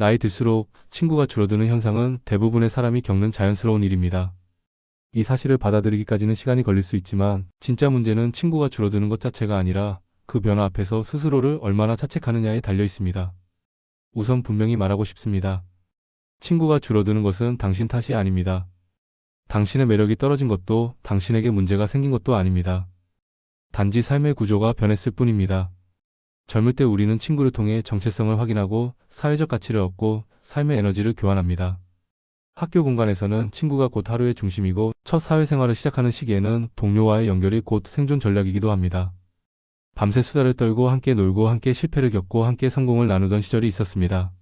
나이 들수록 친구가 줄어드는 현상은 대부분의 사람이 겪는 자연스러운 일입니다. 이 사실을 받아들이기까지는 시간이 걸릴 수 있지만 진짜 문제는 친구가 줄어드는 것 자체가 아니라 그 변화 앞에서 스스로를 얼마나 자책하느냐에 달려 있습니다. 우선 분명히 말하고 싶습니다. 친구가 줄어드는 것은 당신 탓이 아닙니다. 당신의 매력이 떨어진 것도 당신에게 문제가 생긴 것도 아닙니다. 단지 삶의 구조가 변했을 뿐입니다. 젊을 때 우리는 친구를 통해 정체성을 확인하고 사회적 가치를 얻고 삶의 에너지를 교환합니다. 학교 공간에서는 친구가 곧 하루의 중심이고 첫 사회생활을 시작하는 시기에는 동료와의 연결이 곧 생존 전략이기도 합니다. 밤새 수다를 떨고 함께 놀고 함께 실패를 겪고 함께 성공을 나누던 시절이 있었습니다.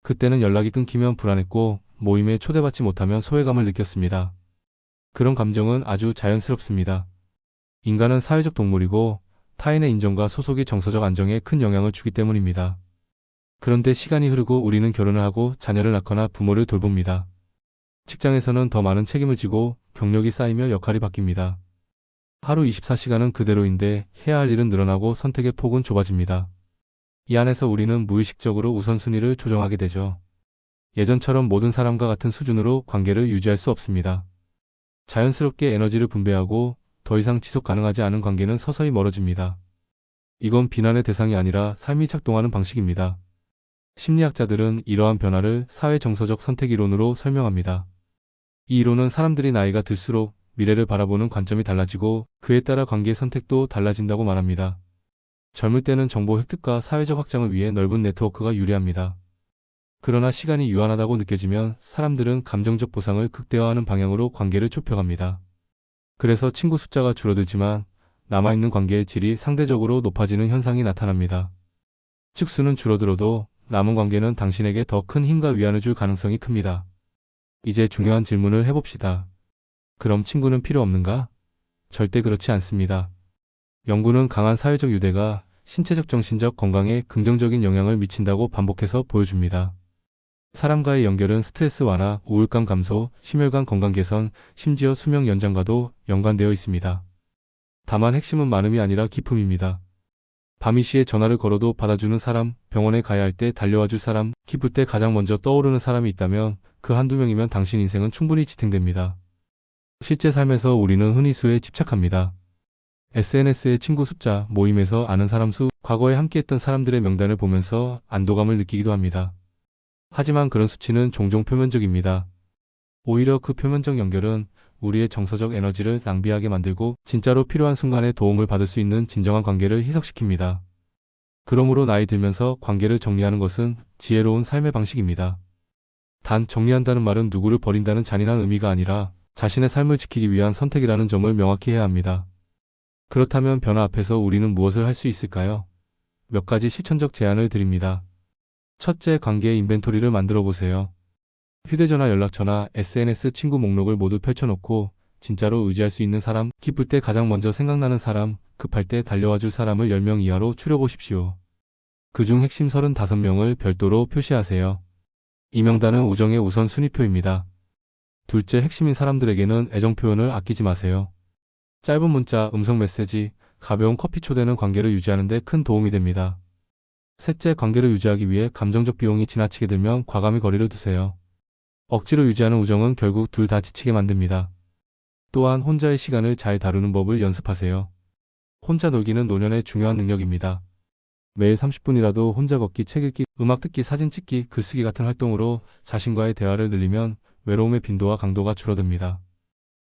그때는 연락이 끊기면 불안했고 모임에 초대받지 못하면 소외감을 느꼈습니다. 그런 감정은 아주 자연스럽습니다. 인간은 사회적 동물이고 타인의 인정과 소속이 정서적 안정에 큰 영향을 주기 때문입니다. 그런데 시간이 흐르고 우리는 결혼을 하고 자녀를 낳거나 부모를 돌봅니다. 직장에서는 더 많은 책임을 지고 경력이 쌓이며 역할이 바뀝니다. 하루 24시간은 그대로인데 해야 할 일은 늘어나고 선택의 폭은 좁아집니다. 이 안에서 우리는 무의식적으로 우선순위를 조정하게 되죠. 예전처럼 모든 사람과 같은 수준으로 관계를 유지할 수 없습니다. 자연스럽게 에너지를 분배하고 더 이상 지속 가능하지 않은 관계는 서서히 멀어집니다. 이건 비난의 대상이 아니라 삶이 작동하는 방식입니다. 심리학자들은 이러한 변화를 사회정서적 선택 이론으로 설명합니다. 이 이론은 사람들이 나이가 들수록 미래를 바라보는 관점이 달라지고 그에 따라 관계의 선택도 달라진다고 말합니다. 젊을 때는 정보 획득과 사회적 확장을 위해 넓은 네트워크가 유리합니다. 그러나 시간이 유한하다고 느껴지면 사람들은 감정적 보상을 극대화하는 방향으로 관계를 좁혀갑니다. 그래서 친구 숫자가 줄어들지만 남아있는 관계의 질이 상대적으로 높아지는 현상이 나타납니다. 즉 수는 줄어들어도 남은 관계는 당신에게 더 큰 힘과 위안을 줄 가능성이 큽니다. 이제 중요한 질문을 해봅시다. 그럼 친구는 필요 없는가? 절대 그렇지 않습니다. 연구는 강한 사회적 유대가 신체적 정신적 건강에 긍정적인 영향을 미친다고 반복해서 보여줍니다. 사람과의 연결은 스트레스 완화, 우울감 감소, 심혈관 건강 개선, 심지어 수명 연장과도 연관되어 있습니다. 다만 핵심은 많음이 아니라 깊음입니다. 밤이 시에 전화를 걸어도 받아주는 사람, 병원에 가야 할 때 달려와줄 사람, 기쁠 때 가장 먼저 떠오르는 사람이 있다면 그 한두 명이면 당신 인생은 충분히 지탱됩니다. 실제 삶에서 우리는 흔히 수에 집착합니다. SNS의 친구 숫자, 모임에서 아는 사람 수, 과거에 함께했던 사람들의 명단을 보면서 안도감을 느끼기도 합니다. 하지만 그런 수치는 종종 표면적입니다. 오히려 그 표면적 연결은 우리의 정서적 에너지를 낭비하게 만들고 진짜로 필요한 순간에 도움을 받을 수 있는 진정한 관계를 희석시킵니다. 그러므로 나이 들면서 관계를 정리하는 것은 지혜로운 삶의 방식입니다. 단 정리한다는 말은 누구를 버린다는 잔인한 의미가 아니라 자신의 삶을 지키기 위한 선택이라는 점을 명확히 해야 합니다. 그렇다면 변화 앞에서 우리는 무엇을 할 수 있을까요? 몇 가지 실천적 제안을 드립니다. 첫째, 관계의 인벤토리를 만들어 보세요. 휴대전화, 연락처나 SNS 친구 목록을 모두 펼쳐놓고 진짜로 의지할 수 있는 사람, 기쁠 때 가장 먼저 생각나는 사람, 급할 때 달려와줄 사람을 10명 이하로 추려보십시오. 그중 핵심 35명을 별도로 표시하세요. 이 명단은 우정의 우선 순위표입니다. 둘째, 핵심인 사람들에게는 애정 표현을 아끼지 마세요. 짧은 문자, 음성 메시지, 가벼운 커피 초대는 관계를 유지하는 데 큰 도움이 됩니다. 셋째, 관계를 유지하기 위해 감정적 비용이 지나치게 들면 과감히 거리를 두세요. 억지로 유지하는 우정은 결국 둘 다 지치게 만듭니다. 또한 혼자의 시간을 잘 다루는 법을 연습하세요. 혼자 놀기는 노년의 중요한 능력입니다. 매일 30분이라도 혼자 걷기, 책 읽기, 음악 듣기, 사진 찍기, 글쓰기 같은 활동으로 자신과의 대화를 늘리면 외로움의 빈도와 강도가 줄어듭니다.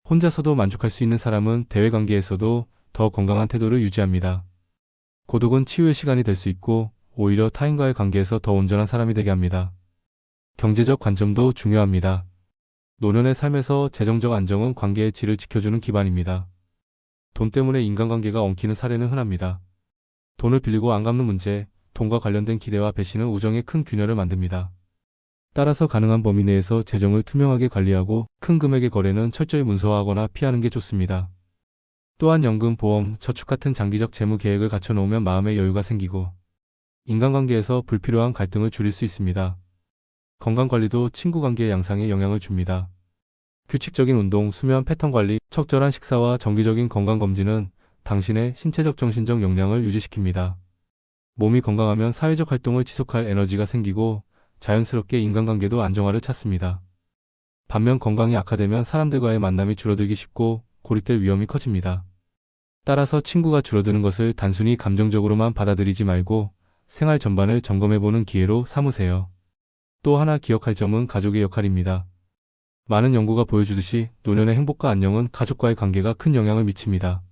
혼자서도 만족할 수 있는 사람은 대외관계에서도 더 건강한 태도를 유지합니다. 고독은 치유의 시간이 될 수 있고 오히려 타인과의 관계에서 더 온전한 사람이 되게 합니다. 경제적 관점도 중요합니다. 노년의 삶에서 재정적 안정은 관계의 질을 지켜주는 기반입니다. 돈 때문에 인간관계가 엉키는 사례는 흔합니다. 돈을 빌리고 안 갚는 문제, 돈과 관련된 기대와 배신은 우정에 큰 균열을 만듭니다. 따라서 가능한 범위 내에서 재정을 투명하게 관리하고 큰 금액의 거래는 철저히 문서화하거나 피하는 게 좋습니다. 또한 연금, 보험, 저축 같은 장기적 재무 계획을 갖춰놓으면 마음의 여유가 생기고 인간관계에서 불필요한 갈등을 줄일 수 있습니다. 건강관리도 친구관계의 양상에 영향을 줍니다. 규칙적인 운동, 수면 패턴 관리, 적절한 식사와 정기적인 건강검진은 당신의 신체적 정신적 역량을 유지시킵니다. 몸이 건강하면 사회적 활동을 지속할 에너지가 생기고 자연스럽게 인간관계도 안정화를 찾습니다. 반면 건강이 악화되면 사람들과의 만남이 줄어들기 쉽고 고립될 위험이 커집니다. 따라서 친구가 줄어드는 것을 단순히 감정적으로만 받아들이지 말고 생활 전반을 점검해보는 기회로 삼으세요. 또 하나 기억할 점은 가족의 역할입니다. 많은 연구가 보여주듯이 노년의 행복과 안녕은 가족과의 관계가 큰 영향을 미칩니다.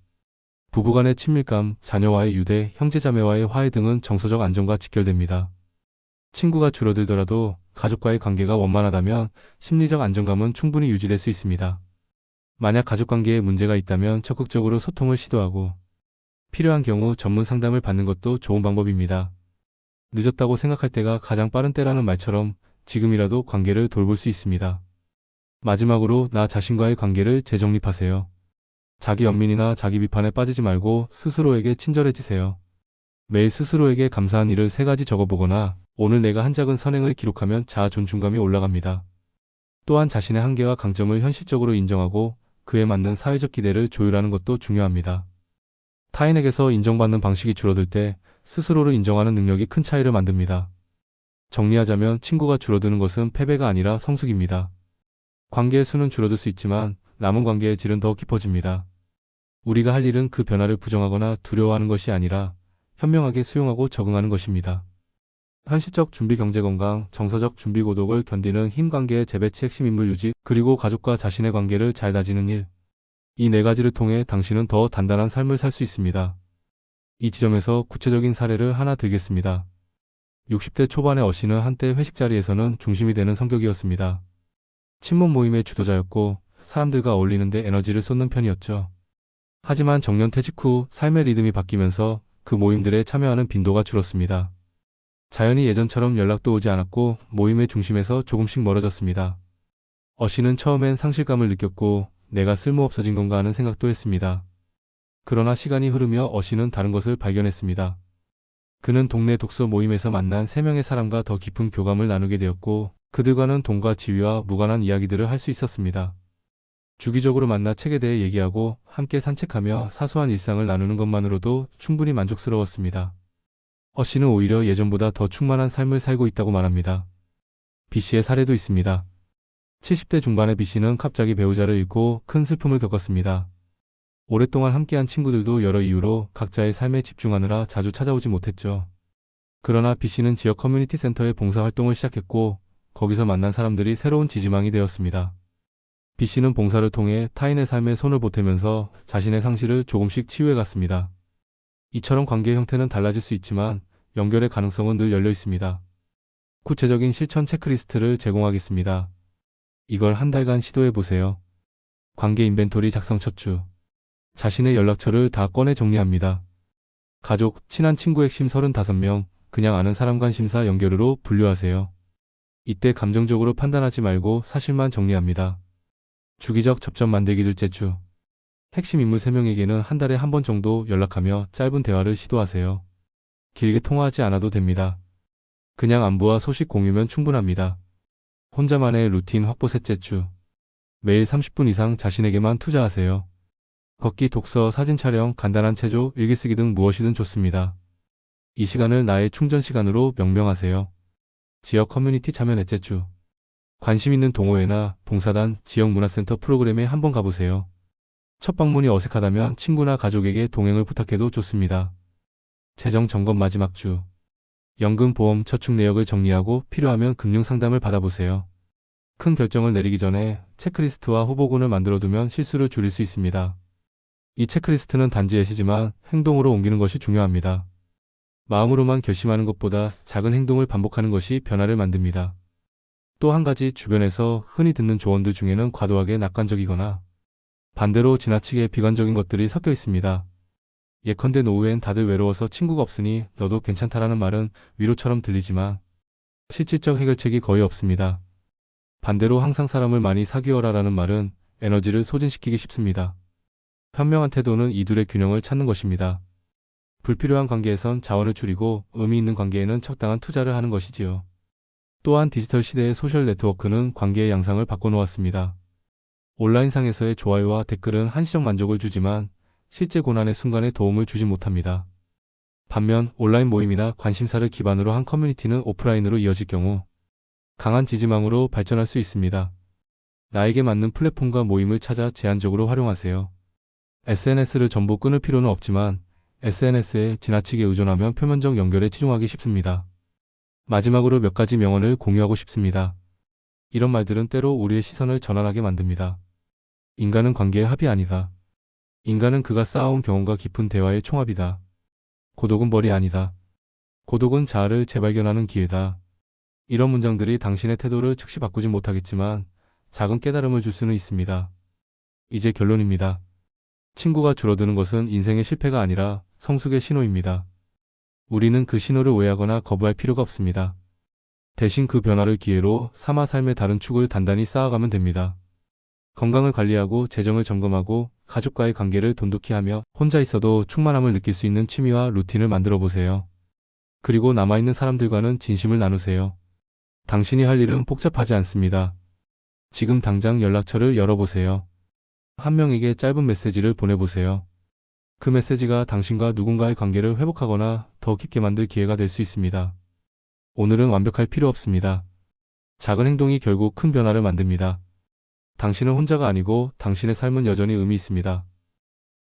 부부간의 친밀감, 자녀와의 유대, 형제자매와의 화해 등은 정서적 안정과 직결됩니다. 친구가 줄어들더라도 가족과의 관계가 원만하다면 심리적 안정감은 충분히 유지될 수 있습니다. 만약 가족관계에 문제가 있다면 적극적으로 소통을 시도하고 필요한 경우 전문 상담을 받는 것도 좋은 방법입니다. 늦었다고 생각할 때가 가장 빠른 때라는 말처럼 지금이라도 관계를 돌볼 수 있습니다. 마지막으로 나 자신과의 관계를 재정립하세요. 자기 연민이나 자기 비판에 빠지지 말고 스스로에게 친절해지세요. 매일 스스로에게 감사한 일을 3가지 적어보거나 오늘 내가 한 작은 선행을 기록하면 자아 존중감이 올라갑니다. 또한 자신의 한계와 강점을 현실적으로 인정하고 그에 맞는 사회적 기대를 조율하는 것도 중요합니다. 타인에게서 인정받는 방식이 줄어들 때 스스로를 인정하는 능력이 큰 차이를 만듭니다. 정리하자면 친구가 줄어드는 것은 패배가 아니라 성숙입니다. 관계의 수는 줄어들 수 있지만 남은 관계의 질은 더 깊어집니다. 우리가 할 일은 그 변화를 부정하거나 두려워하는 것이 아니라 현명하게 수용하고 적응하는 것입니다. 현실적 준비 경제 건강, 정서적 준비 고독을 견디는 힘 관계의 재배치 핵심 인물 유지, 그리고 가족과 자신의 관계를 잘 다지는 일. 이 4가지를 통해 당신은 더 단단한 삶을 살 수 있습니다. 이 지점에서 구체적인 사례를 하나 들겠습니다. 60대 초반의 어씨는 한때 회식 자리에서는 중심이 되는 성격이었습니다. 친목 모임의 주도자였고 사람들과 어울리는데 에너지를 쏟는 편이었죠. 하지만 정년 퇴직 후 삶의 리듬이 바뀌면서 그 모임들에 참여하는 빈도가 줄었습니다. 자연히 예전처럼 연락도 오지 않았고 모임의 중심에서 조금씩 멀어졌습니다. 어씨는 처음엔 상실감을 느꼈고 내가 쓸모없어진 건가 하는 생각도 했습니다. 그러나 시간이 흐르며 어씨는 다른 것을 발견했습니다. 그는 동네 독서 모임에서 만난 3명의 사람과 더 깊은 교감을 나누게 되었고 그들과는 돈과 지위와 무관한 이야기들을 할 수 있었습니다. 주기적으로 만나 책에 대해 얘기하고 함께 산책하며 사소한 일상을 나누는 것만으로도 충분히 만족스러웠습니다. 어씨는 오히려 예전보다 더 충만한 삶을 살고 있다고 말합니다. B씨의 사례도 있습니다. 70대 중반의 B씨는 갑자기 배우자를 잃고 큰 슬픔을 겪었습니다. 오랫동안 함께한 친구들도 여러 이유로 각자의 삶에 집중하느라 자주 찾아오지 못했죠. 그러나 B씨는 지역 커뮤니티 센터에 봉사활동을 시작했고 거기서 만난 사람들이 새로운 지지망이 되었습니다. B씨는 봉사를 통해 타인의 삶에 손을 보태면서 자신의 상실을 조금씩 치유해 갔습니다. 이처럼 관계의 형태는 달라질 수 있지만 연결의 가능성은 늘 열려 있습니다. 구체적인 실천 체크리스트를 제공하겠습니다. 이걸 한 달간 시도해 보세요. 관계 인벤토리 작성 첫 주. 자신의 연락처를 다 꺼내 정리합니다. 가족, 친한 친구 핵심 35명, 그냥 아는 사람 관심사 연결으로 분류하세요. 이때 감정적으로 판단하지 말고 사실만 정리합니다. 주기적 접점 만들기 둘째 주. 핵심 인물 3명에게는 한 달에 한 번 정도 연락하며 짧은 대화를 시도하세요. 길게 통화하지 않아도 됩니다. 그냥 안부와 소식 공유면 충분합니다. 혼자만의 루틴 확보 셋째 주. 매일 30분 이상 자신에게만 투자하세요. 걷기, 독서, 사진 촬영, 간단한 체조, 일기쓰기 등 무엇이든 좋습니다. 이 시간을 나의 충전 시간으로 명명하세요. 지역 커뮤니티 참여 넷째 주. 관심 있는 동호회나 봉사단, 지역 문화센터 프로그램에 한번 가보세요. 첫 방문이 어색하다면 친구나 가족에게 동행을 부탁해도 좋습니다. 재정 점검 마지막 주. 연금, 보험, 저축 내역을 정리하고 필요하면 금융 상담을 받아보세요. 큰 결정을 내리기 전에 체크리스트와 후보군을 만들어두면 실수를 줄일 수 있습니다. 이 체크리스트는 단지 예시지만 행동으로 옮기는 것이 중요합니다. 마음으로만 결심하는 것보다 작은 행동을 반복하는 것이 변화를 만듭니다. 또 한 가지, 주변에서 흔히 듣는 조언들 중에는 과도하게 낙관적이거나 반대로 지나치게 비관적인 것들이 섞여 있습니다. 예컨대 노후엔 다들 외로워서 친구가 없으니 너도 괜찮다라는 말은 위로처럼 들리지만 실질적 해결책이 거의 없습니다. 반대로 항상 사람을 많이 사귀어라라는 말은 에너지를 소진시키기 쉽습니다. 현명한 태도는 이 둘의 균형을 찾는 것입니다. 불필요한 관계에선 자원을 줄이고 의미 있는 관계에는 적당한 투자를 하는 것이지요. 또한 디지털 시대의 소셜 네트워크는 관계의 양상을 바꿔놓았습니다. 온라인상에서의 좋아요와 댓글은 한시적 만족을 주지만 실제 고난의 순간에 도움을 주지 못합니다. 반면 온라인 모임이나 관심사를 기반으로 한 커뮤니티는 오프라인으로 이어질 경우 강한 지지망으로 발전할 수 있습니다. 나에게 맞는 플랫폼과 모임을 찾아 제한적으로 활용하세요. SNS를 전부 끊을 필요는 없지만 SNS에 지나치게 의존하면 표면적 연결에 치중하기 쉽습니다. 마지막으로 몇 가지 명언을 공유하고 싶습니다. 이런 말들은 때로 우리의 시선을 전환하게 만듭니다. 인간은 관계의 합이 아니다. 인간은 그가 쌓아온 경험과 깊은 대화의 총합이다. 고독은 벌이 아니다. 고독은 자아를 재발견하는 기회다. 이런 문장들이 당신의 태도를 즉시 바꾸진 못하겠지만 작은 깨달음을 줄 수는 있습니다. 이제 결론입니다. 친구가 줄어드는 것은 인생의 실패가 아니라 성숙의 신호입니다. 우리는 그 신호를 오해하거나 거부할 필요가 없습니다. 대신 그 변화를 기회로 삼아 삶의 다른 축을 단단히 쌓아가면 됩니다. 건강을 관리하고 재정을 점검하고 가족과의 관계를 돈독히 하며 혼자 있어도 충만함을 느낄 수 있는 취미와 루틴을 만들어 보세요. 그리고 남아있는 사람들과는 진심을 나누세요. 당신이 할 일은 복잡하지 않습니다. 지금 당장 연락처를 열어보세요. 한 명에게 짧은 메시지를 보내보세요. 그 메시지가 당신과 누군가의 관계를 회복하거나 더 깊게 만들 기회가 될 수 있습니다. 오늘은 완벽할 필요 없습니다. 작은 행동이 결국 큰 변화를 만듭니다. 당신은 혼자가 아니고 당신의 삶은 여전히 의미 있습니다.